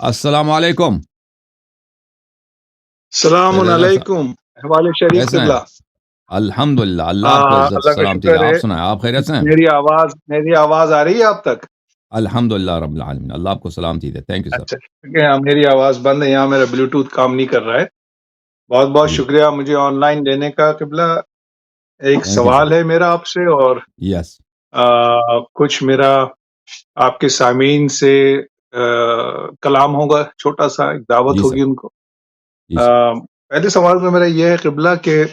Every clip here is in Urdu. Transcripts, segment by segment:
السلام علیکم السلام خیریت ہے سر؟ علیکم حوالے شریف کیسے ہیں؟ قبلہ الحمد للہ، اللہ آپ کو عزت اللہ کا سلامتی شکر دے. ہے. آپ سنائیں، آپ خیریت سے ہیں؟ میری آواز آ رہی ہے آپ تک؟ الحمد للہ رب العالمین، اللہ آپ کو سلامتی دے. Thank you sir. اچھا میری آواز بند ہے، یہاں میرا بلوٹوتھ کام نہیں کر رہا ہے. بہت بہت جی شکریہ مجھے آن لائن لینے کا. قبلہ ایک تھینک یو سوال سر. ہے میرا آپ سے، اور یس کچھ میرا آپ کے سامعین سے کلام ہوگا، چھوٹا سا ایک دعوت جی سر. ہوگی ان کو. جی سر. پہلے سوال میں میرا یہ ہے قبلہ کہ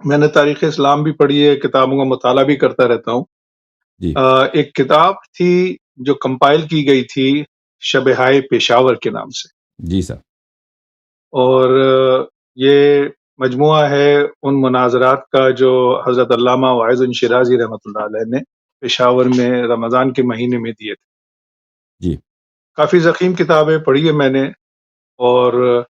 میں نے تاریخ اسلام بھی پڑھی ہے، کتابوں کا مطالعہ بھی کرتا رہتا ہوں. جی ایک کتاب تھی جو کمپائل کی گئی تھی شبہائے پشاور کے نام سے، جی سر. اور یہ مجموعہ ہے ان مناظرات کا جو حضرت علامہ واعظ شیرازی رحمۃ اللہ علیہ نے پشاور میں رمضان کے مہینے میں دیے تھے. جی کافی ضخیم کتابیں پڑھی ہے میں نے، اور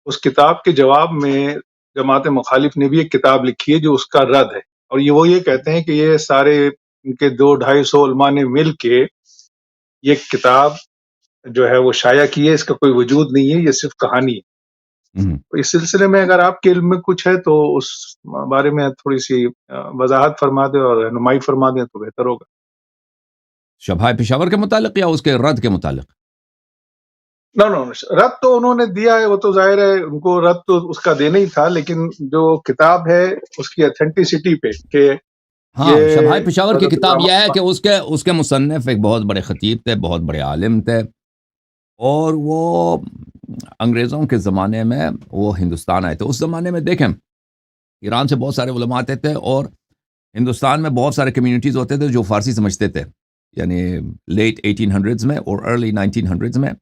اس کتاب کے جواب میں جماعت مخالف نے بھی ایک کتاب لکھی ہے جو اس کا رد ہے، اور وہ یہ کہتے ہیں کہ یہ سارے ان کے 200-250 علماء نے مل کے یہ کتاب جو ہے وہ شائع کی ہے، اس کا کوئی وجود نہیں ہے، یہ صرف کہانی ہے. ہم۔ تو اس سلسلے میں اگر آپ کے علم میں کچھ ہے تو اس بارے میں تھوڑی سی وضاحت فرما دیں اور رہنمائی فرما دیں تو بہتر ہوگا. شبہ پشاور کے متعلق یا اس کے رد کے متعلق؟ نو رد تو انہوں نے دیا ہے، وہ تو ظاہر ہے ان کو رد تو اس کا دینا ہی تھا، لیکن جو کتاب ہے اس کی اتھینٹسٹی پہ کہ ہاں، یہ شبہ پشاور کی حضرت کتاب یہ ہے علامہ کہ اس کے مصنف ایک بہت بڑے خطیب تھے، بہت بڑے عالم تھے، اور وہ انگریزوں کے زمانے میں وہ ہندوستان آئے تھے. اس زمانے میں دیکھیں ایران سے بہت سارے علماء آتے تھے، اور ہندوستان میں بہت سارے کمیونٹیز ہوتے تھے جو فارسی سمجھتے تھے. یعنی لیٹ 1800s میں اور ارلی 1900s میں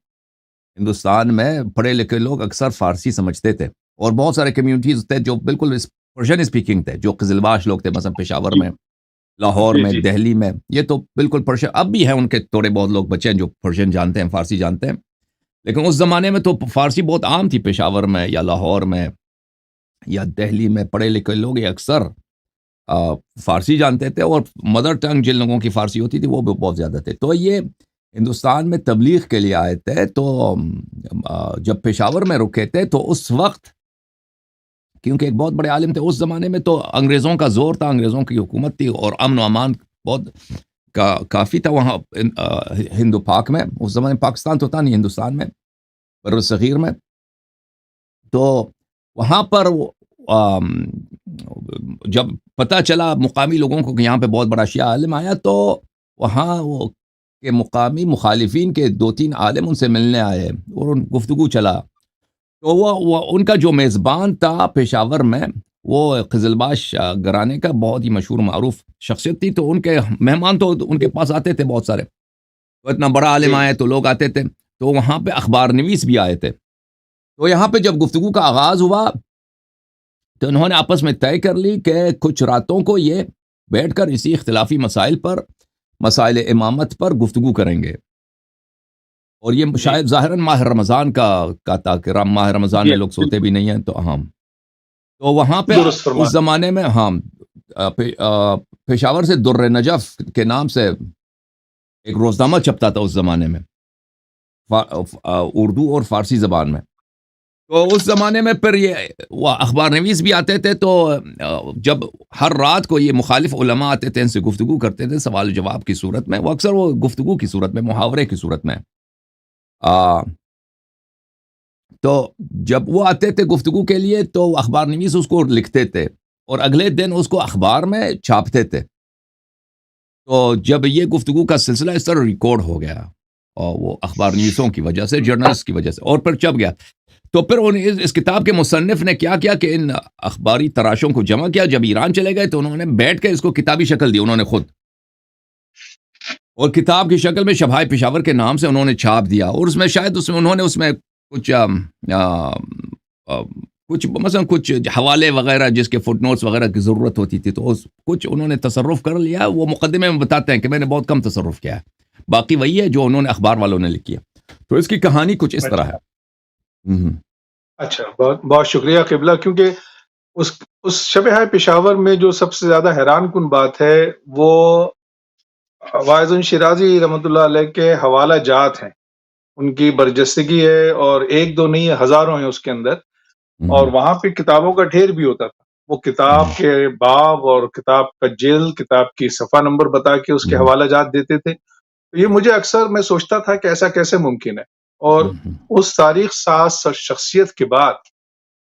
ہندوستان میں پڑھے لکھے لوگ اکثر فارسی سمجھتے تھے، اور بہت سارے کمیونٹیز تھے جو بالکل پرشین اسپیکنگ تھے، جو قزلباش لوگ تھے، مثلا پشاور جی میں، لاہور جی میں، جی دہلی میں. یہ تو بالکل پرشین، اب بھی ہیں ان کے تھوڑے بہت لوگ بچے ہیں جو پرشین جانتے ہیں، فارسی جانتے ہیں. لیکن اس زمانے میں تو فارسی بہت عام تھی. پشاور میں یا لاہور میں یا دہلی میں پڑھے لکھے لوگ یہ اکثر فارسی جانتے تھے، اور مدر ٹنگ جن لوگوں کی فارسی ہوتی تھی وہ بھی بہت زیادہ تھے. تو یہ ہندوستان میں تبلیغ کے لیے آئے تھے. تو جب پشاور میں رکے تھے تو اس وقت کیونکہ ایک بہت بڑے عالم تھے اس زمانے میں، تو انگریزوں کا زور تھا، انگریزوں کی حکومت تھی، اور امن و امان بہت کافی تھا وہاں ہند و پاک میں. اس زمانے پاکستان تو تھا نہیں، ہندوستان میں، بر صغیر میں. تو وہاں پر جب پتہ چلا مقامی لوگوں کو کہ یہاں پہ بہت بڑا شیعہ عالم آیا، تو وہاں وہ کہ مقامی مخالفین کے 2-3 عالم ان سے ملنے آئے اور ان گفتگو چلا. تو وہ ان کا جو میزبان تھا پشاور میں، وہ قزلباش گھرانے کا بہت ہی مشہور معروف شخصیت تھی. تو ان کے مہمان تو ان کے پاس آتے تھے بہت سارے. تو اتنا بڑا عالم جی آئے تو لوگ آتے تھے. تو وہاں پہ اخبار نویس بھی آئے تھے. تو یہاں پہ جب گفتگو کا آغاز ہوا تو انہوں نے آپس میں طے کر لی کہ کچھ راتوں کو یہ بیٹھ کر اسی اختلافی مسائل پر، مسائل امامت پر گفتگو کریں گے. اور یہ جی شاید ظاہراً ماہ رمضان کا تھا کہ ماہ رمضان جی میں لوگ سوتے بالکل بھی نہیں ہیں. تو ہاں، تو وہاں پہ درست فرما. اس زمانے میں ہاں پشاور سے در نجف کے نام سے ایک روزنامہ چھپتا تھا اس زمانے میں، اردو اور فارسی زبان میں. تو اس زمانے میں پھر یہ وہ اخبار نویس بھی آتے تھے. تو جب ہر رات کو یہ مخالف علماء آتے تھے، ان سے گفتگو کرتے تھے سوال جواب کی صورت میں. وہ اکثر وہ گفتگو کی صورت میں، محاورے کی صورت میں. تو جب وہ آتے تھے گفتگو کے لیے تو اخبار نویس اس کو لکھتے تھے اور اگلے دن اس کو اخبار میں چھاپتے تھے. تو جب یہ گفتگو کا سلسلہ اس طرح ریکارڈ ہو گیا، اور وہ اخبار نویسوں کی وجہ سے، جرنلسٹ کی وجہ سے، اور پھر چھپ گیا. تو پھر اس کتاب کے مصنف نے کیا کیا کہ ان اخباری تراشوں کو جمع کیا. جب ایران چلے گئے تو انہوں نے بیٹھ کے اس کو کتابی شکل دی انہوں نے خود، اور کتاب کی شکل میں شبہ پشاور کے نام سے انہوں نے چھاپ دیا. اور اس میں شاید انہوں نے اس میں کچھ مثلا کچھ حوالے وغیرہ جس کے فٹ نوٹس وغیرہ کی ضرورت ہوتی تھی تو کچھ انہوں نے تصرف کر لیا. وہ مقدمے میں بتاتے ہیں کہ میں نے بہت کم تصرف کیا ہے، باقی وہی ہے جو انہوں نے اخبار والوں نے لکھی ہے. تو اس کی کہانی کچھ اس طرح ہے. اچھا، بہت بہت شکریہ قبلہ. کیونکہ اس شبہ پشاور میں جو سب سے زیادہ حیران کن بات ہے وہ واعظ شیرازی رحمۃ اللہ علیہ کے حوالہ جات ہیں. ان کی برجستگی ہے، اور ایک دو نہیں ہے، ہزاروں ہیں اس کے اندر. اور وہاں پہ کتابوں کا ڈھیر بھی ہوتا تھا. وہ کتاب کے باب اور کتاب کا جلد، کتاب کی صفحہ نمبر بتا کے اس کے حوالہ جات دیتے تھے. تو یہ مجھے اکثر میں سوچتا تھا کہ ایسا کیسے ممکن ہے. اور اس تاریخ ساز شخصیت کے بعد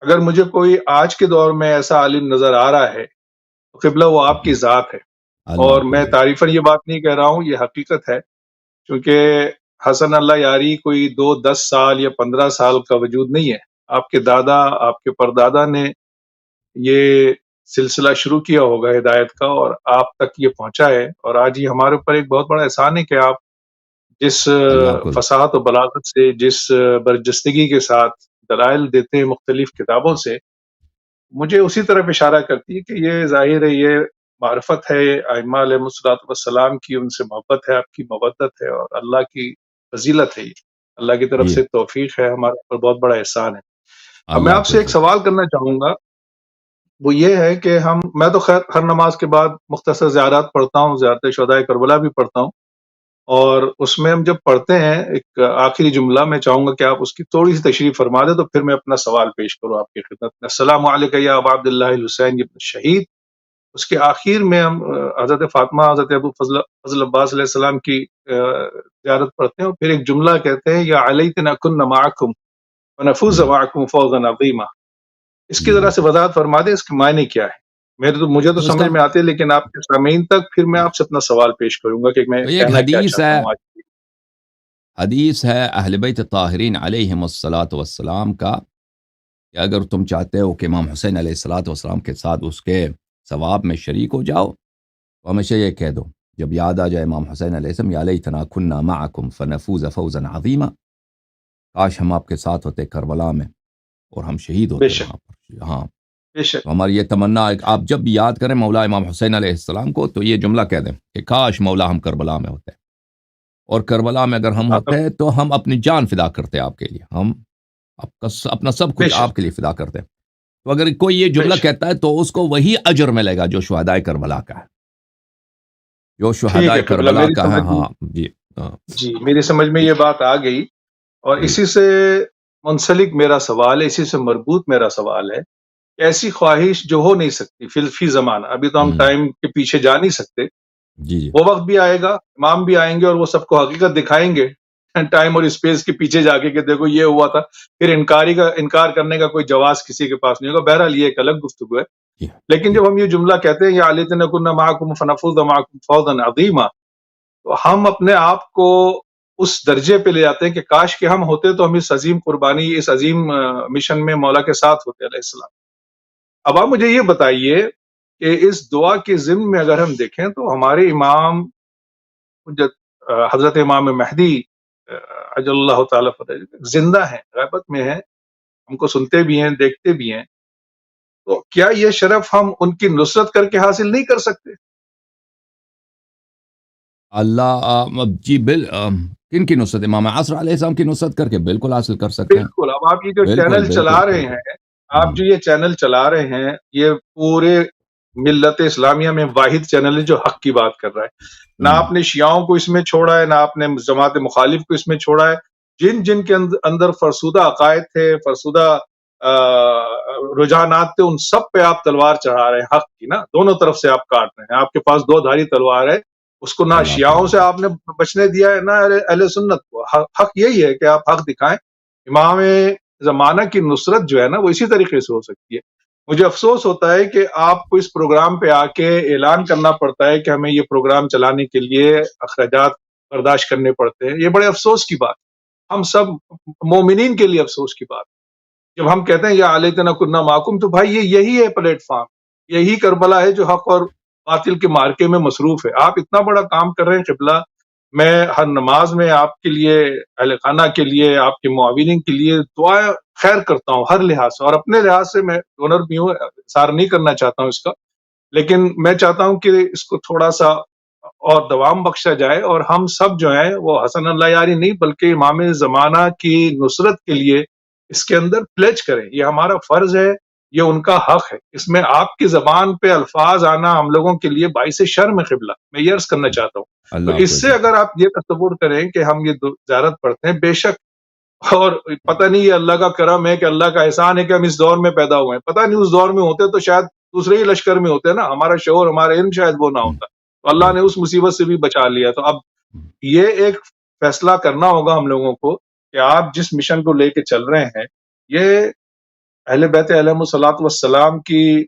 اگر مجھے کوئی آج کے دور میں ایسا عالم نظر آ رہا ہے تو قبلہ وہ آپ کی ذات ہے. اور میں تعریفاً یہ بات نہیں کہہ رہا ہوں، یہ حقیقت ہے. کیونکہ حسن اللہ یاری کوئی 10 سال یا 15 سال کا وجود نہیں ہے. آپ کے دادا، آپ کے پردادا نے یہ سلسلہ شروع کیا ہوگا ہدایت کا، اور آپ تک یہ پہنچا ہے. اور آج یہ ہمارے اوپر ایک بہت بڑا احسان ہے کہ آپ جس فصاحت و بلاغت سے، جس برجستگی کے ساتھ دلائل دیتے ہیں مختلف کتابوں سے، مجھے اسی طرف اشارہ کرتی ہے کہ یہ ظاہر ہے، یہ معرفت ہے ائمہ علیہ الصلوۃ والسلام کی، ان سے محبت ہے، آپ کی مودت ہے، اور اللہ کی فضیلت ہے. یہ اللہ کی طرف سے توفیق ہے، ہمارے اوپر بہت بڑا احسان ہے. اب میں آپ سے ایک سوال کرنا چاہوں گا، وہ یہ ہے کہ میں تو خیر ہر نماز کے بعد مختصر زیارات پڑھتا ہوں، زیارت شہدائے کربلا بھی پڑھتا ہوں. اور اس میں ہم جب پڑھتے ہیں ایک آخری جملہ، میں چاہوں گا کہ آپ اس کی تھوڑی سی تشریح فرما دیں تو پھر میں اپنا سوال پیش کروں آپ کی خدمت میں. السلام علیکم یا ابا عبداللہ الحسین ابن شہید. اس کے آخر میں ہم حضرت فاطمہ، حضرت ابو فضل عباس علیہ السلام کی زیارت پڑھتے ہیں، اور پھر ایک جملہ کہتے ہیں، یا علیتنا کن معکم ونفوز معکم فوزا عظیما. اس کی ذرا سے وضاحت فرما دیں، اس کے معنی کیا ہے. مجھے تو سمجھ میں آتے، لیکن آپ کے سامعین تک پھر میں آپ سے اپنا سوال پیش کروں گا کہ میں کہنا کیا چاہتا ہوں. حدیث ہے اہل بیت طاہرین علیہم الصلاۃ والسلام کا کہ اگر تم چاہتے ہو کہ امام حسین علیہ الصلاۃ والسلام کے ساتھ اس کے ثواب میں شریک ہو جاؤ تو ہمیشہ یہ کہہ دو جب یاد آ جائے امام حسین علیہ السلام، یا لیتنا کنا معکم فنفوز فوزا عظیما، کاش ہم آپ کے ساتھ ہوتے کربلا میں اور ہم شہید ہوتے وہاں پر. ہاں، تو ہماری یہ تمنا ہے کہ آپ جب بھی یاد کریں مولا امام حسین علیہ السلام کو تو یہ جملہ کہہ دیں کہ کاش مولا ہم کربلا میں ہوتے، اور کربلا میں اگر ہم ہوتے تو ہم اپنی جان فدا کرتے آپ کے لیے، ہم اپنا سب کچھ آپ کے لیے فدا کرتے. تو اگر کوئی یہ جملہ کہتا ہے تو اس کو وہی اجر ملے گا جو شہدائے کربلا کا ہے، جو شہدائے کربلا کا ہے. ہاں جی، میری سمجھ میں یہ بات آ گئی. اور اسی سے منسلک میرا سوال ہے، اسی سے مربوط میرا سوال ہے، ایسی خواہش جو ہو نہیں سکتی فی زمانہ، ابھی تو ہم ٹائم کے پیچھے جا نہیں سکتے، وہ وقت بھی آئے گا، امام بھی آئیں گے اور وہ سب کو حقیقت دکھائیں گے ٹائم اور اسپیس کے پیچھے جا کے کہ دیکھو یہ ہوا تھا. پھر انکار کرنے کا کوئی جواز کسی کے پاس نہیں ہوگا. بہرحال یہ ایک الگ گفتگو ہے. لیکن جب ہم یہ جملہ کہتے ہیں، یا علیتنا کنا معکم فنفوز معکم فوزا عظیما، تو ہم اپنے آپ کو اس درجے پہ لے جاتے ہیں کہ کاش کہ ہم ہوتے تو ہم اس عظیم قربانی، اس عظیم مشن میں مولا کے ساتھ ہوتے علیہ السلام. اب آپ مجھے یہ بتائیے کہ اس دعا کے ضمن میں اگر ہم دیکھیں تو ہمارے امام حضرت امام مہدی عجل اللہ تعالیٰ زندہ ہیں، غیبت میں ہیں، ہم کو سنتے بھی ہیں، دیکھتے بھی ہیں. تو کیا یہ شرف ہم ان کی نصرت کر کے حاصل نہیں کر سکتے؟ اللہ جی کن کی نصرت؟ امام عصر علیہ السلام کی نصرت کر کے بالکل حاصل کر سکتے ہیں. بالکل. اب آپ یہ جو چینل چلا رہے ہیں، آپ جو یہ چینل چلا رہے ہیں، یہ پورے ملت اسلامیہ میں واحد چینل ہے جو حق کی بات کر رہا ہے. نہ آپ نے شیعوں کو اس میں چھوڑا ہے، نہ آپ نے جماعت مخالف کو اس میں چھوڑا ہے. جن کے اندر فرسودہ عقائد تھے، فرسودہ رجحانات تھے، ان سب پہ آپ تلوار چڑھا رہے ہیں حق کی. نا دونوں طرف سے آپ کاٹ رہے ہیں. آپ کے پاس 2 دھاری تلوار ہے. اس کو نہ شیعوں سے آپ نے بچنے دیا ہے، نہ اہل سنت کو. حق یہی ہے کہ آپ حق دکھائیں. امام زمانہ کی نصرت جو ہے نا، وہ اسی طریقے سے ہو سکتی ہے. مجھے افسوس ہوتا ہے کہ آپ کو اس پروگرام پہ آ کے اعلان کرنا پڑتا ہے کہ ہمیں یہ پروگرام چلانے کے لیے اخراجات برداشت کرنے پڑتے ہیں. یہ بڑے افسوس کی بات، ہم سب مومنین کے لیے افسوس کی بات. جب ہم کہتے ہیں یا علیتنا کنا معکم، تو بھائی یہی ہے پلیٹ فارم، یہی کربلا ہے جو حق اور باطل کے مارکے میں مصروف ہے. آپ اتنا بڑا کام کر رہے ہیں. قبلہ، میں ہر نماز میں آپ کے لیے، اہل خانہ کے لیے، آپ کے معاونین کے لیے دعائیں خیر کرتا ہوں ہر لحاظ سے. اور اپنے لحاظ سے میں ڈونر بھی ہوں، اثار نہیں کرنا چاہتا ہوں اس کا، لیکن میں چاہتا ہوں کہ اس کو تھوڑا سا اور دوام بخشا جائے، اور ہم سب جو ہیں وہ حسن اللہ یاری نہیں بلکہ امام زمانہ کی نصرت کے لیے اس کے اندر پلیج کریں. یہ ہمارا فرض ہے. یہ ان کا حق ہے. اس میں آپ کی زبان پہ الفاظ آنا ہم لوگوں کے لیے باعث شرم ہے. قبلہ میں یہ عرض کرنا چاہتا ہوں. تو اللہ آپ کو اس سے اگر آپ یہ تصور کریں کہ ہم یہ زیارت پڑھتے ہیں، بے شک، اور پتہ نہیں یہ اللہ کا کرم ہے کہ اللہ کا احسان ہے کہ ہم اس دور میں پیدا ہوئے ہیں. پتہ نہیں اس دور میں ہوتے تو شاید دوسرے ہی لشکر میں ہوتے نا، ہمارا شعور، ہمارا علم شاید وہ نہ ہوتا. تو اللہ نے اس مصیبت سے بھی بچا لیا. تو اب یہ ایک فیصلہ کرنا ہوگا ہم لوگوں کو کہ آپ جس مشن کو لے کے چل رہے ہیں، یہ اہل بیت علیہم الصلوۃ والسلام کی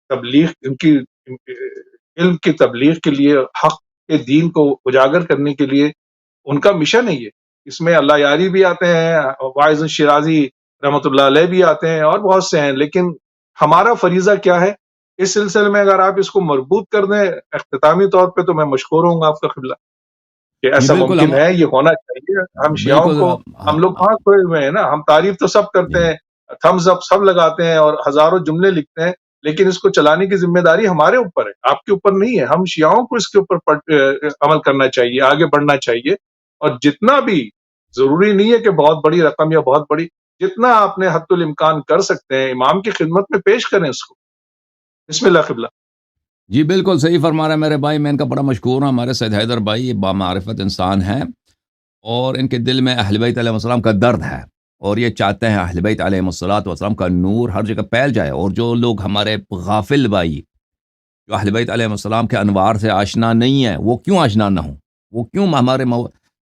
تبلیغ، ان کی علم کی تبلیغ کے لیے، حق کے دین کو اجاگر کرنے کے لیے ان کا مشن ہے یہ. اس میں اللہ یاری بھی آتے ہیں، واعظ شیرازی رحمۃ اللہ علیہ بھی آتے ہیں، اور بہت سے ہیں. لیکن ہمارا فریضہ کیا ہے اس سلسلے میں؟ اگر آپ اس کو مربوط کر دیں اختتامی طور پہ تو میں مشکور ہوں گا آپ کا قبلہ کہ جی ایسا بالکل. ممکن ہے، یہ ہونا چاہیے. ہم شیعوں بالکل کو، ہم لوگ کہاں کھوئے ہوئے ہیں نا، ہم تعریف تو سب کرتے ہیں، تھمز اپ سب لگاتے ہیں اور ہزاروں جملے لکھتے ہیں، لیکن اس کو چلانے کی ذمہ داری ہمارے اوپر ہے، آپ کے اوپر نہیں ہے. ہم شیعوں کو اس کے اوپر عمل کرنا چاہیے، آگے بڑھنا چاہیے. اور جتنا بھی، ضروری نہیں ہے کہ بہت بڑی رقم یا بہت بڑی، جتنا آپ نے حد الامکان کر سکتے ہیں امام کی خدمت میں پیش کریں اس کو. بسم اللہ قبلہ. جی بالکل صحیح فرما رہے ہیں میرے بھائی. میں ان کا بڑا مشکور ہوں. ہمارے سید حیدر بھائی بامعرفت انسان ہیں، اور ان کے دل میں اہل بیت علیہ السلام کا درد ہے، اور یہ چاہتے ہیں اہل بیت علیہ السلام کا نور ہر جگہ پھیل جائے. اور جو لوگ ہمارے غافل بھائی جو اہل بیت علیہ السلام کے انوار سے آشنا نہیں ہیں، وہ کیوں آشنا نہ ہوں؟ وہ کیوں ہمارے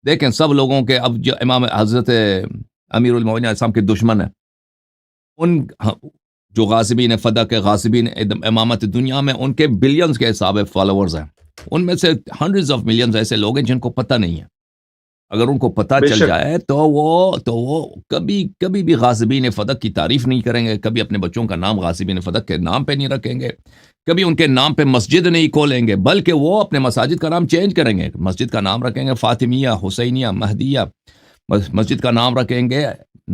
دیکھیں سب لوگوں کے، اب جو امام حضرت امیر المومنین علیہ السلام کے دشمن ہیں، ان جو غاصبین فدا کے غاصبین امامت دنیا میں، ان کے بلینز کے حساب فالوورز ہیں. ان میں سے ہنڈریڈز آف ملینز ایسے لوگ ہیں جن کو پتہ نہیں ہے. اگر ان کو پتہ بے چل شک. جائے تو وہ کبھی بھی غاصبین فدق کی تعریف نہیں کریں گے، کبھی اپنے بچوں کا نام غاصبین فدق کے نام پہ نہیں رکھیں گے، کبھی ان کے نام پہ مسجد نہیں کھولیں گے، بلکہ وہ اپنے مساجد کا نام چینج کریں گے. مسجد کا نام رکھیں گے فاطمیہ، حسینیہ، مہدیہ. مسجد کا نام رکھیں گے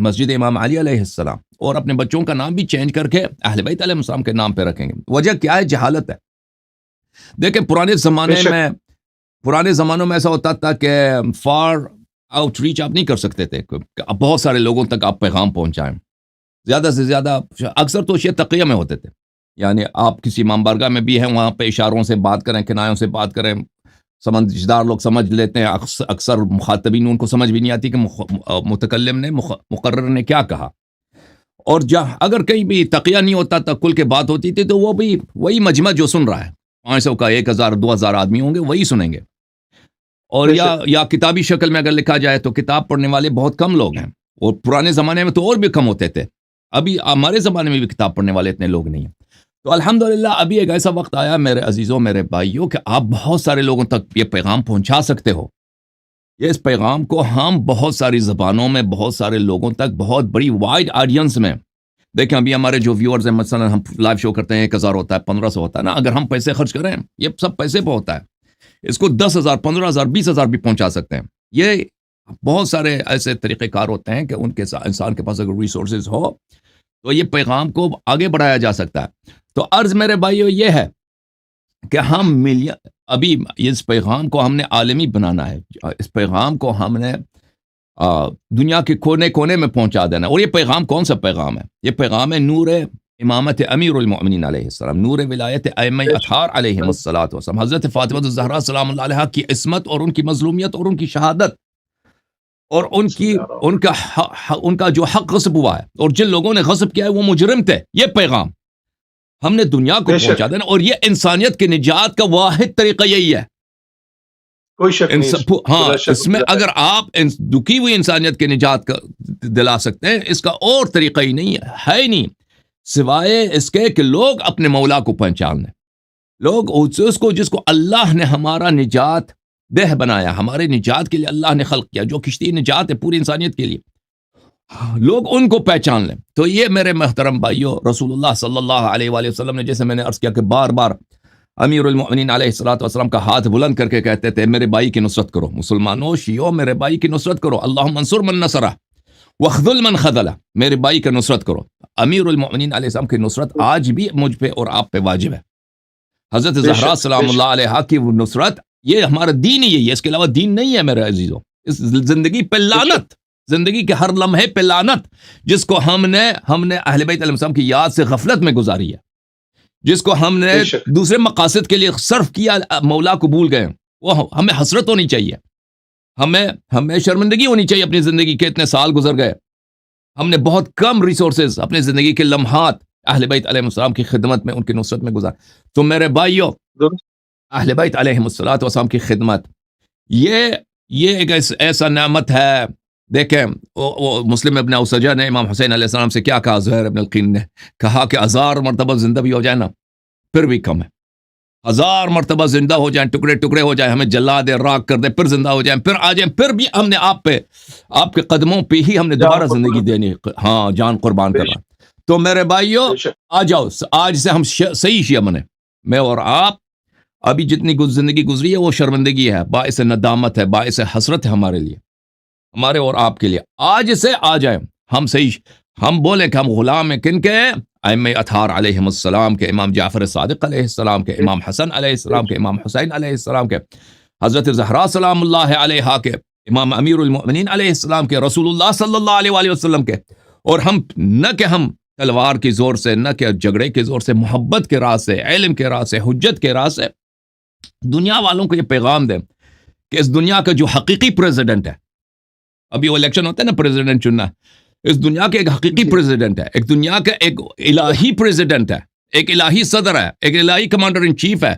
مسجد امام علی علیہ السلام، اور اپنے بچوں کا نام بھی چینج کر کے اہل بیت علیہ السلام کے نام پہ رکھیں گے. وجہ کیا ہے؟ جہالت ہے. دیکھیں پرانے زمانوں میں ایسا ہوتا تھا کہ فار آؤٹ ریچ آپ نہیں کر سکتے تھے، اب بہت سارے لوگوں تک آپ پیغام پہنچائیں. زیادہ سے زیادہ اکثر تو یہ تقیہ میں ہوتے تھے، یعنی آپ کسی امام بارگاہ میں بھی ہیں، وہاں پہ اشاروں سے بات کریں، کنایوں سے بات کریں، سمجھدار لوگ سمجھ لیتے ہیں. اکثر مخاطبین ان کو سمجھ بھی نہیں آتی کہ متکلم نے، مقرر نے کیا کہا. اور اگر کہیں بھی تقیہ نہیں ہوتا تھا، کل کے بات ہوتی تھی، تو وہ بھی وہی مجمع جو سن رہا ہے، 500 کا 1000 2000 آدمی ہوں گے، وہی سنیں گے. اور بے شک. یا کتابی شکل میں اگر لکھا جائے تو کتاب پڑھنے والے بہت کم لوگ ہیں، اور پرانے زمانے میں تو اور بھی کم ہوتے تھے. ابھی ہمارے زمانے میں بھی کتاب پڑھنے والے اتنے لوگ نہیں ہیں. تو الحمدللہ ابھی ایک ایسا وقت آیا میرے عزیزوں، میرے بھائیوں، کہ آپ بہت سارے لوگوں تک یہ پیغام پہنچا سکتے ہو. یہ اس پیغام کو ہم بہت ساری زبانوں میں، بہت سارے لوگوں تک، بہت بڑی وائڈ آڈینس میں. دیکھیں ابھی ہمارے جو ویورز ہیں، مثلا ہم لائیو شو کرتے ہیں، 1000 ہوتا ہے، 1500 ہوتا ہے نا. اگر ہم پیسے خرچ کریں، یہ سب پیسے پہ ہوتا ہے. اس کو 10,000 15,000 20,000 بھی پہنچا سکتے ہیں. یہ بہت سارے ایسے طریقہ کار ہوتے ہیں کہ ان کے انسان کے پاس اگر ریسورسز ہو تو یہ پیغام کو آگے بڑھایا جا سکتا ہے. تو عرض میرے بھائیو یہ ہے کہ ہم ابھی اس پیغام کو ہم نے عالمی بنانا ہے. اس پیغام کو ہم نے دنیا کے کونے کونے میں پہنچا دینا. اور یہ پیغام کون سا پیغام ہے؟ یہ پیغام ہے نور امامت امیر المؤمنین علیہ السلام، نور ولایت ائمہ بے شک. اطہار علیہم الصلوۃ والسلام، حضرت فاطمہ الزہرا سلام اللہ علیہا کی عصمت اور ان کی مظلومیت اور ان کی شہادت، اور ان کا جو حق غصب ہوا ہے، اور جن لوگوں نے غصب کیا ہے وہ مجرم تھے. یہ پیغام ہم نے دنیا کو بے شک. پہنچا دینا، اور یہ انسانیت کی نجات کا واحد طریقہ یہی ہے. کوئی شک نہیں اس میں. ہاں، بلا شک اس میں اگر آپ دکھی ہوئی انسانیت کی نجات کا دلا سکتے ہیں، اس کا اور طریقہ ہی نہیں ہے ہی نہیں، سوائے اس کے کہ لوگ اپنے مولا کو پہچان لیں. لوگ جس کو اللہ نے ہمارا نجات دہ بنایا، ہمارے نجات کے لیے اللہ نے خلق کیا، جو کشتی نجات ہے پوری انسانیت کے لیے، لوگ ان کو پہچان لیں. تو یہ میرے محترم بھائیو، رسول اللہ صلی اللہ علیہ وآلہ وسلم نے، جیسے میں نے عرض کیا کہ بار بار امیر المؤمنین علیہ الصلوۃ والسلام کا ہاتھ بلند کر کے کہتے تھے میرے بھائی کی نصرت کرو، مسلمانوں شیعوں میرے بھائی کی نصرت کرو، اللہم انصر من نصرہ وخذل من خذلہ، میرے بھائی کی نصرت کرو. امیر المؤمنین علیہ السلام کی نصرت آج بھی مجھ پہ اور آپ پہ واجب ہے. حضرت بے زہرا شک. سلام بے شک. اللہ علیہا کی وہ نصرت، یہ ہمارا دین ہی ہے، اس کے علاوہ دین نہیں ہے میرے عزیزوں. اس زندگی پہ لعنت، زندگی کے ہر لمحے پہ لعنت، جس کو ہم نے اہل بیت علیہ السلام کی یاد سے غفلت میں گزاری ہے، جس کو ہم نے بے شک دوسرے مقاصد کے لیے صرف کیا، مولا کو بھول گئے، وہ ہمیں حسرت ہونی چاہیے، ہمیں شرمندگی ہونی چاہیے اپنی زندگی کے اتنے سال گزر گئے، ہم نے بہت کم ریسورسز اپنی زندگی کے لمحات اہل بیت علیہ السلام کی خدمت میں، ان کی نصرت میں گزار. تو میرے بھائیو، درست اہل بیت علیہ السلام کی خدمت یہ ایک ایسا نعمت ہے. دیکھیں وہ مسلم ابن اوسجہ نے امام حسین علیہ السلام سے کیا کہا، زہیر ابن القین نے کہا کہ 1000 مرتبہ زندہ بھی ہو جائے نا پھر بھی کم ہے، 1000 مرتبہ زندہ ہو جائیں، ٹکڑے ٹکڑے ہو جائیں، ہمیں جلا دے، راک کر دے، پھر زندہ ہو جائیں، پھر آ جائیں، پھر بھی ہم نے آپ کے قدموں پہ ہی ہم نے جان دوبارہ قربان زندگی دینی، ہاں جان قربان بے کرنا. تو میرے بھائیو، بے شک آ جاؤ، آج سے ہم صحیح شیعہ بنے. میں اور آپ ابھی جتنی زندگی گزری ہے وہ شرمندگی ہے، باعث ندامت ہے، باعث حسرت ہے ہمارے لیے، ہمارے اور آپ کے لیے. آج سے آ جائیں ہم صحیح، ہم بولیں کہ ہم غلام ہیں کن کے؟ ائمہ اطہار علیہم السلام کے، امام جعفر صادق علیہ السلام کے، امام حسن علیہ السلام کے، امام حسین علیہ السلام کے، حضرت زہرا سلام اللہ علیہا کے، امام امیر المؤمنین علیہ السلام کے، رسول اللہ صلی اللہ علیہ وآلہ وسلم کے. اور ہم نہ کہ ہم تلوار کی زور سے، نہ کہ جھگڑے کے زور سے، محبت کے راہ سے، علم کے راہ سے، حجت کے راہ سے دنیا والوں کو یہ پیغام دیں کہ اس دنیا کا جو حقیقی پریزیڈنٹ ہے، ابھی وہ الیکشن ہوتا ہے نا پریزیڈنٹ چننا، اس دنیا کے ایک حقیقی جی پریزیڈنٹ ہے، ایک دنیا کا ایک الہی پریزیڈنٹ ہے، ایک الہی صدر ہے، ایک الہی کمانڈر ان چیف ہے،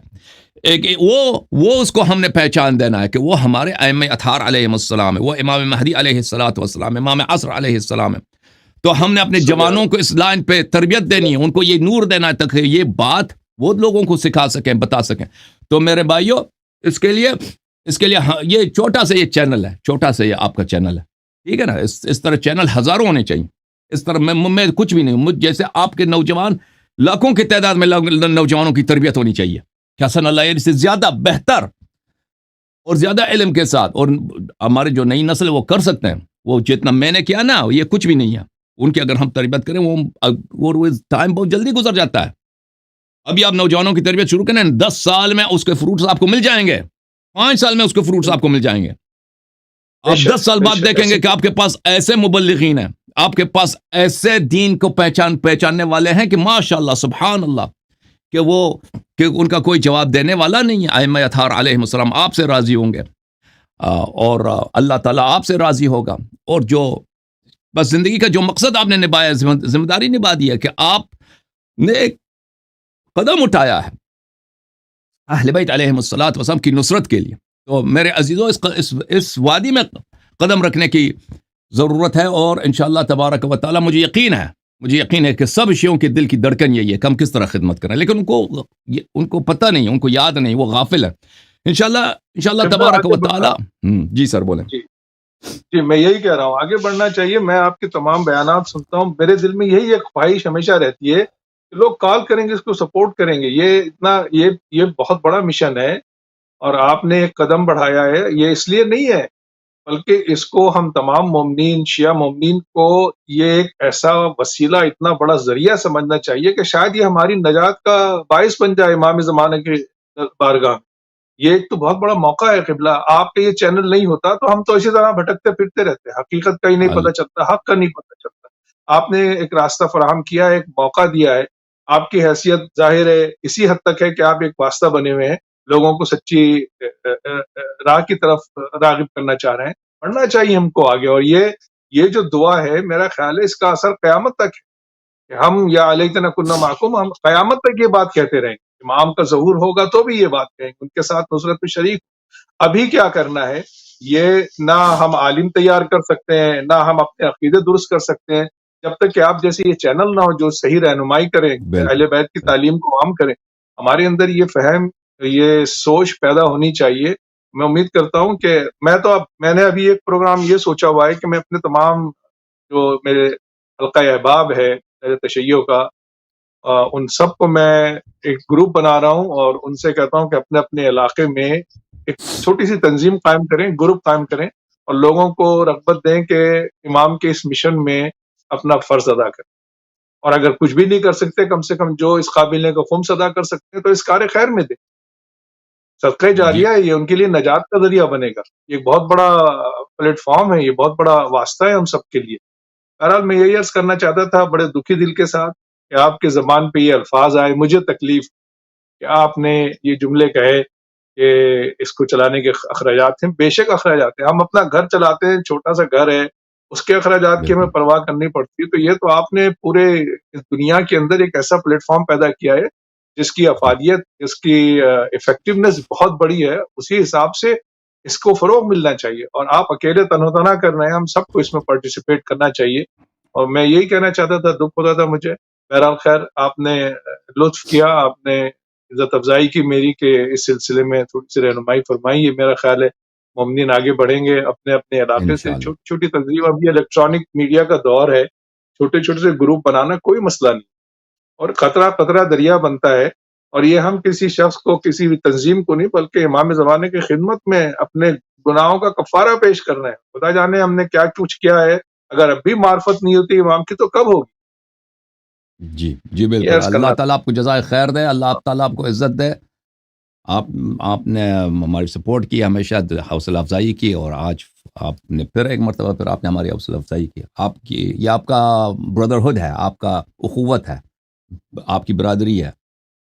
ایک وہ اس کو ہم نے پہچان دینا ہے کہ وہ ہمارے ائمہ اطہار علیہ السلام ہے، وہ امام مہدی علیہ السلام، امام عصر علیہ السلام ہے. تو ہم نے اپنے جوانوں کو اس لائن پہ تربیت دینی ہے، ان کو یہ نور دینا ہے تاکہ یہ بات وہ لوگوں کو سکھا سکیں، بتا سکیں. تو میرے بھائیو، اس کے لیے یہ چھوٹا سا یہ چینل ہے، چھوٹا سا یہ آپ کا چینل ہے، ٹھیک ہے نا. اس طرح چینل ہزاروں ہونے چاہیے. اس طرح میں کچھ بھی نہیں ہوں، مجھ جیسے آپ کے نوجوان لاکھوں کی تعداد میں نوجوانوں کی تربیت ہونی چاہیے کہ حسن اللہ سے زیادہ بہتر اور زیادہ علم کے ساتھ. اور ہمارے جو نئی نسل ہے وہ کر سکتے ہیں، وہ جتنا میں نے کیا نا یہ کچھ بھی نہیں ہے. ان کی اگر ہم تربیت کریں وہ ٹائم بہت جلدی گزر جاتا ہے. ابھی آپ نوجوانوں کی تربیت شروع کریں، 10 سال میں اس کے فروٹس آپ کو مل جائیں گے، 5 سال میں اس کے فروٹس آپ کو مل جائیں گے. بے آپ شک 10 سال بے بعد شک دیکھیں ایسے گے کہ آپ کے پاس ایسے مبلغین ہیں، آپ کے پاس ایسے دین کو پہچاننے والے ہیں کہ ماشاءاللہ سبحان اللہ، کہ ان کا کوئی جواب دینے والا نہیں ہے. ائمہ اطہار علیہ السلام آپ سے راضی ہوں گے، اور اللہ تعالیٰ آپ سے راضی ہوگا. اور جو بس زندگی کا جو مقصد آپ نے نبھایا، ذمہ داری نبھا دی ہے کہ آپ نے ایک قدم اٹھایا ہے اہل بیت علیہم السلام کی نصرت کے لیے. تو میرے عزیزو، اس وادی میں قدم رکھنے کی ضرورت ہے، اور انشاءاللہ تبارک و تعالی مجھے یقین ہے کہ سب شیعوں کے دل کی دھڑکن یہی ہے کہ ہم کس طرح خدمت کریں، لیکن ان کو پتہ نہیں، ان کو یاد نہیں، وہ غافل ہے. انشاءاللہ تبارک و تعالی. جی سر بولیں. جی جی میں یہی کہہ رہا ہوں، آگے بڑھنا چاہیے. میں آپ کے تمام بیانات سنتا ہوں، میرے دل میں یہی ایک خواہش ہمیشہ رہتی ہے کہ لوگ کال کریں گے، اس کو سپورٹ کریں گے. یہ بہت بڑا مشن ہے، اور آپ نے ایک قدم بڑھایا ہے. یہ اس لیے نہیں ہے، بلکہ اس کو ہم تمام مومنین، شیعہ مومنین کو یہ ایک ایسا وسیلہ، اتنا بڑا ذریعہ سمجھنا چاہیے کہ شاید یہ ہماری نجات کا باعث بن جائے امام زمانے کے بارگاہ. یہ ایک تو بہت بڑا موقع ہے قبلہ. آپ کا یہ چینل نہیں ہوتا تو ہم تو اسی طرح بھٹکتے پھرتے رہتے، حقیقت کا ہی نہیں پتہ چلتا، حق کا نہیں پتہ چلتا. آپ نے ایک راستہ فراہم کیا ہے، ایک موقع دیا ہے. آپ کی حیثیت ظاہر ہے اسی حد تک ہے کہ آپ ایک واسطہ بنے ہوئے ہیں، لوگوں کو سچی راہ کی طرف راغب کرنا چاہ رہے ہیں. پڑھنا چاہیے ہم کو آگے. اور یہ جو دعا ہے، میرا خیال ہے اس کا اثر قیامت تک ہے کہ ہم یا لیتنا کنا معکم، ہم قیامت تک یہ بات کہتے رہیں گے. امام کا ظہور ہوگا تو بھی یہ بات کہیں گے، ان کے ساتھ نصرت میں شریک. ابھی کیا کرنا ہے، یہ نہ ہم عالم تیار کر سکتے ہیں، نہ ہم اپنے عقیدے درست کر سکتے ہیں جب تک کہ آپ جیسے یہ چینل نہ ہو جو صحیح رہنمائی کریں، بالکل. اہل بیت کی تعلیم کو عام کریں. ہمارے اندر یہ فہم، یہ سوچ پیدا ہونی چاہیے. میں امید کرتا ہوں کہ میں نے ابھی ایک پروگرام یہ سوچا ہوا ہے کہ میں اپنے تمام جو میرے حلقہ احباب ہے میرے تشیع کا، ان سب کو میں ایک گروپ بنا رہا ہوں، اور ان سے کہتا ہوں کہ اپنے اپنے علاقے میں ایک چھوٹی سی تنظیم قائم کریں، گروپ قائم کریں، اور لوگوں کو رغبت دیں کہ امام کے اس مشن میں اپنا فرض ادا کریں. اور اگر کچھ بھی نہیں کر سکتے، کم سے کم جو اس قابل ہے کہ خمس ادا کر سکتے ہیں تو اس کار خیر میں دیں. صدقہ جی جاریہ ہے، یہ ان کے لیے نجات کا ذریعہ بنے گا. یہ ایک بہت بڑا پلیٹ فارم ہے، یہ بہت بڑا واسطہ ہے ہم سب کے لیے۔ بہرحال میں یہی عرض کرنا چاہتا تھا بڑے دکھی دل کے ساتھ کہ آپ کے زبان پہ یہ الفاظ آئے، مجھے تکلیف کہ آپ نے یہ جملے کہے کہ اس کو چلانے کے اخراجات ہیں۔ بے شک اخراجات ہیں، ہم اپنا گھر چلاتے ہیں، چھوٹا سا گھر ہے، اس کے اخراجات کی ہمیں بالکل پرواہ کرنی پڑتی ہے۔ تو یہ تو آپ نے پورے اس دنیا کے اندر ایک ایسا پلیٹ فارم پیدا کیا ہے جس کی جی افادیت، جس کی ایفیکٹونیس بہت بڑی ہے، اسی حساب سے اس کو فروغ ملنا چاہیے۔ اور آپ اکیلے تنہا تنہا کر رہے ہیں، ہم سب کو اس میں پارٹیسپیٹ کرنا چاہیے۔ اور میں یہی کہنا چاہتا تھا، دکھ ہوتا تھا مجھے، بہرحال خیر آپ نے لطف کیا، آپ نے عزت افزائی کی میری کہ اس سلسلے میں تھوڑی سی رہنمائی فرمائی۔ یہ میرا خیال ہے مومنین آگے بڑھیں گے اپنے اپنے علاقے سے، انشاءاللہ چھوٹی چھوٹی تنظیم، اب یہ الیکٹرانک میڈیا کا دور ہے، چھوٹے چھوٹے سے گروپ بنانا کوئی مسئلہ نہیں، اور قطرہ قطرہ دریا بنتا ہے۔ اور یہ ہم کسی شخص کو، کسی بھی تنظیم کو نہیں، بلکہ امام زمانے کی خدمت میں اپنے گناہوں کا کفارہ پیش کر رہے ہیں۔ خدا جانے ہم نے کیا کچھ کیا ہے، اگر اب بھی معرفت نہیں ہوتی امام کی تو کب ہوگی؟ جی جی یہ بالکل، عرض اللہ کرنا تعالیٰ آپ کو جزائے خیر دے، اللہ تعالیٰ آپ کو عزت دے۔ آپ آپ نے ہماری سپورٹ کی، ہمیشہ حوصلہ افزائی کی، اور آج آپ نے پھر ایک مرتبہ پھر آپ نے ہماری حوصلہ افزائی کی۔ آپ کی یہ آپ کا بردرہڈ ہے، آپ کا اخوت ہے، آپ کی برادری ہے۔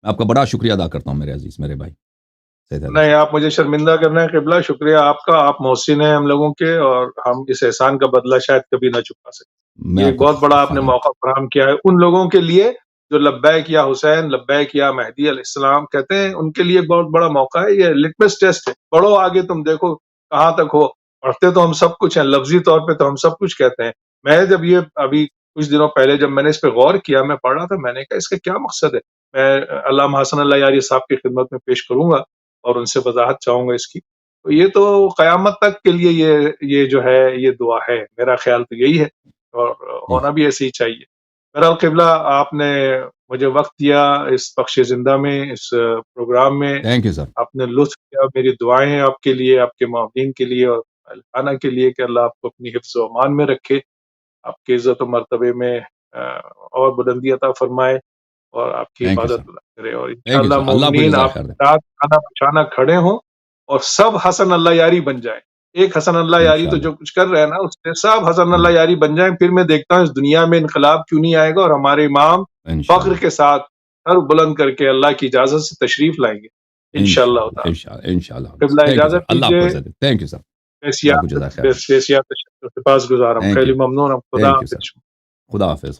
میں آپ کا بڑا شکریہ ادا کرتا ہوں میرے عزیز، میرے بھائی سید علی نہیں، صاحب۔ آپ مجھے شرمندہ کرنا ہے قبلہ، شکریہ آپ کا، آپ محسن ہیں ہم لوگوں کے، اور ہم اس احسان کا بدلہ شاید کبھی نہ چکا سکیں۔ میں یہ آپ ایک کو بہت بڑا آپ نے خواہ موقع فراہم کیا ہے ان لوگوں کے لیے جو لبیک یا حسین، لبیک یا مہدی علیہ السلام کہتے ہیں، ان کے لیے ایک بہت بڑا موقع ہے۔ یہ لٹمس ٹیسٹ ہے، پڑھو آگے، تم دیکھو کہاں تک ہو۔ پڑھتے تو ہم سب کچھ ہیں، لفظی طور پہ تو ہم سب کچھ کہتے ہیں۔ میں جب یہ ابھی کچھ دنوں پہلے جب میں نے اس پہ غور کیا، میں پڑھ رہا تھا، میں نے کہا اس کا کیا مقصد ہے۔ میں علامہ حسن اللہ یاری صاحب کی خدمت میں پیش کروں گا اور ان سے وضاحت چاہوں گا اس کی۔ تو یہ تو قیامت تک کے لیے یہ جو ہے یہ دعا ہے، میرا خیال تو یہی ہے، اور جی ہونا بھی ایسے ہی چاہیے۔ بہرحال قبلہ، آپ نے مجھے وقت دیا اس بخش زندہ میں، اس پروگرام میں، تھینک یو سر۔ آپ نے لطف کیا۔ میری دعائیں ہیں آپ کے لیے، آپ کے معاونین کے لیے اور اہل خانہ کے لیے کہ اللہ آپ کو اپنی حفظ و امان میں رکھے، آپ کی عزت و مرتبے میں اور بلندی عطا فرمائے، اور آپ کی تھینک یو سر، حفاظت کرے، اور تھینک یو انشاءاللہ سر، اللہ آپ کو مومنین جزائے آپ خیر کے دے ساتھ کھانا بچانا کھڑے ہوں، اور سب حسن اللہ یاری بن جائیں۔ ایک حسن اللہ یاری تو انشاءاللہ جو کچھ کر رہے ہیں نا، اس سے سب حسن اللہ ہم یاری بن جائیں، پھر میں دیکھتا ہوں اس دنیا میں انقلاب کیوں نہیں آئے گا، اور ہمارے امام فخر انشاءاللہ کے ساتھ سر بلند کر کے اللہ کی اجازت سے تشریف لائیں گے انشاءاللہ انشاءاللہ تعالی۔ انشاءاللہ انشاءاللہ۔ قبلہ تھینک یو سر، اجازت اللہ آپ کو دیجیے، عزت دے، تھینک یو سر، اللہ آپ کو جزائے خیر دے، بے سیاست سپاس گزارم، تھینک یو، خیلی ممنونم، خدا تھینک یو سر، حافظ۔ خدا حافظ۔